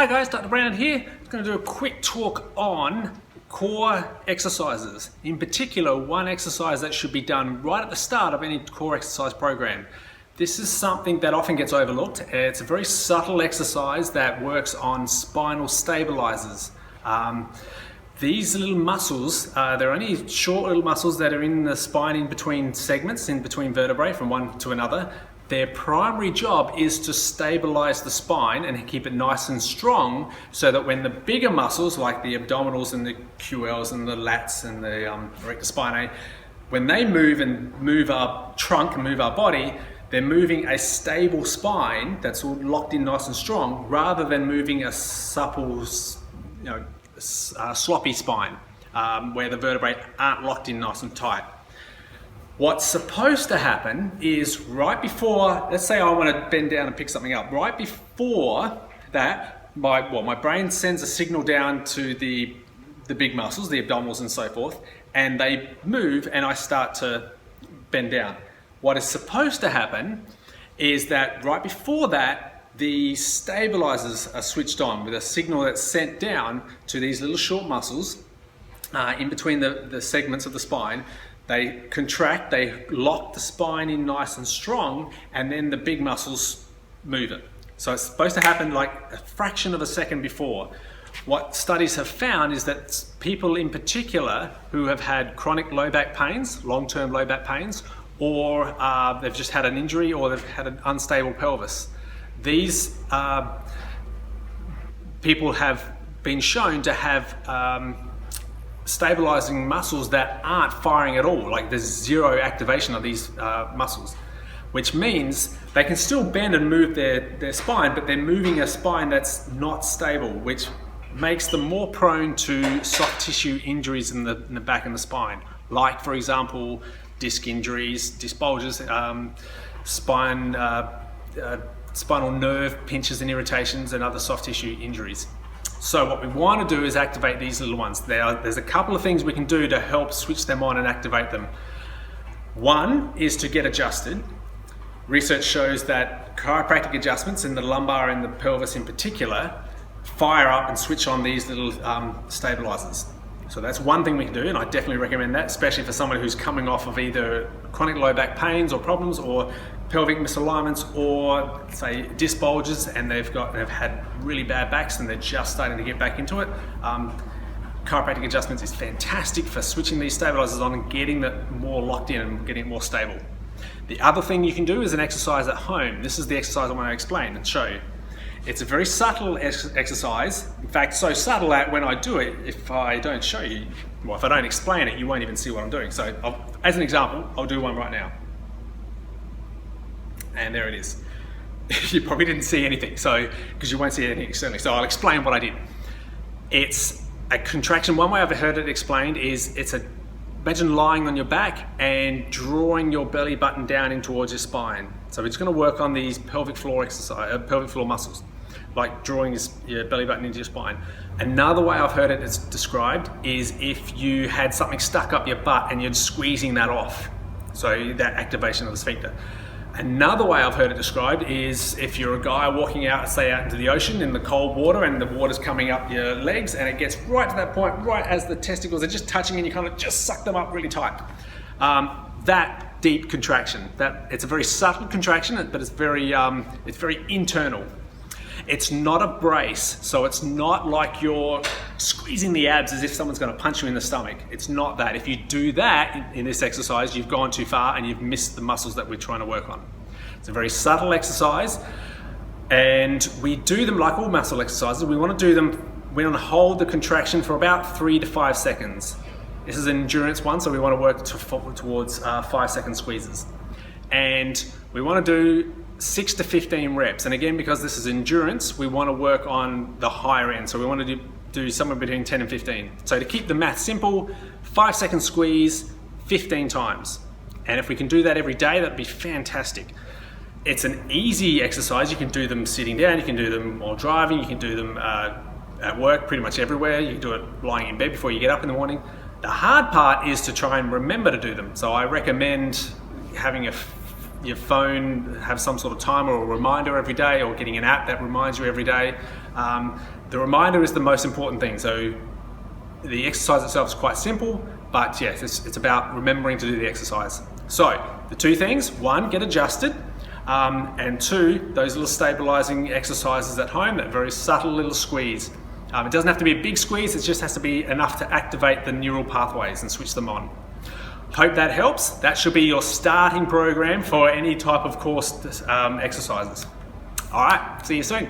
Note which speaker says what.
Speaker 1: Hi guys, Dr. Brandon here. I'm going to do a quick talk on core exercises. In particular, one exercise that should be done right at the start of any core exercise program. This is something that often gets overlooked. It's a very subtle exercise that works on spinal stabilizers. These little muscles, they're only short little muscles that are in the spine in between segments, in between vertebrae from one to another. Their primary job is to stabilize the spine and keep it nice and strong so that when the bigger muscles like the abdominals and the QLs and the lats and the rectus spinae, when they move our trunk and move our body, they're moving a stable spine that's all locked in nice and strong rather than moving a supple, sloppy spine where the vertebrae aren't locked in nice and tight. What's supposed to happen is right before, let's say I want to bend down and pick something up, right before that, my brain sends a signal down to the big muscles, the abdominals and so forth, and they move and I start to bend down. What is supposed to happen is that right before that, the stabilizers are switched on with a signal that's sent down to these little short muscles in between the segments of the spine. They contract, they lock the spine in nice and strong, and then the big muscles move it. So it's supposed to happen like a fraction of a second before. What studies have found is that people in particular who have had chronic low back pains, long-term low back pains, or they've just had an injury or they've had an unstable pelvis, these people have been shown to have stabilizing muscles that aren't firing at all, like there's zero activation of these muscles, which means they can still bend and move their spine, but they're moving a spine that's not stable, which makes them more prone to soft tissue injuries in the back and the spine, like for example disc injuries, disc bulges, spinal nerve pinches and irritations, and other soft tissue injuries. So what we want to do is activate these little ones. There's a couple of things we can do to help switch them on and activate them. One is to get adjusted. Research shows that chiropractic adjustments in the lumbar and the pelvis in particular fire up and switch on these little stabilizers. So that's one thing we can do, and I definitely recommend that, especially for someone who's coming off of either chronic low back pains or problems, or pelvic misalignments, or say disc bulges, and they've had really bad backs and they're just starting to get back into it. Chiropractic adjustments is fantastic for switching these stabilizers on and getting it more locked in and getting it more stable. The other thing you can do is an exercise at home. This is the exercise I want to explain and show you. It's a very subtle exercise. In fact, so subtle that when I do it, if I don't show you, well, if I don't explain it, you won't even see what I'm doing. So as an example, I'll do one right now. And there it is. You probably didn't see anything, because you won't see anything externally. So I'll explain what I did. It's a contraction. One way I've heard it explained is imagine lying on your back and drawing your belly button down in towards your spine. So we're just going to work on these pelvic floor muscles, like drawing your belly button into your spine. Another way I've heard it described is if you had something stuck up your butt and you're squeezing that off. So that activation of the sphincter. Another way I've heard it described is if you're a guy walking out, say out into the ocean in the cold water, and the water's coming up your legs and it gets right to that point, right as the testicles are just touching, and you kind of just suck them up really tight. That deep contraction, it's a very subtle contraction, but it's very internal. It's not a brace, so it's not like you're squeezing the abs as if someone's going to punch you in the stomach. It's not that. If you do that in this exercise, you've gone too far and you've missed the muscles that we're trying to work on. It's a very subtle exercise, and we do them like all muscle exercises. We want to hold the contraction for about 3 to 5 seconds. This is an endurance one, so we want to work towards 5-second squeezes. And we want to do 6 to 15 reps. And again, because this is endurance, we want to work on the higher end. So we want to do somewhere between 10 and 15. So to keep the math simple, 5-second squeeze, 15 times. And if we can do that every day, that'd be fantastic. It's an easy exercise. You can do them sitting down, you can do them while driving, you can do them at work, pretty much everywhere. You can do it lying in bed before you get up in the morning. The hard part is to try and remember to do them. So I recommend having your phone have some sort of timer or reminder every day, or getting an app that reminds you every day. The reminder is the most important thing. So the exercise itself is quite simple, but yes, it's about remembering to do the exercise. So the two things: one, get adjusted, and two, those little stabilizing exercises at home, that very subtle little squeeze. It doesn't have to be a big squeeze, it just has to be enough to activate the neural pathways and switch them on. Hope that helps. That should be your starting program for any type of course exercises. All right, see you soon.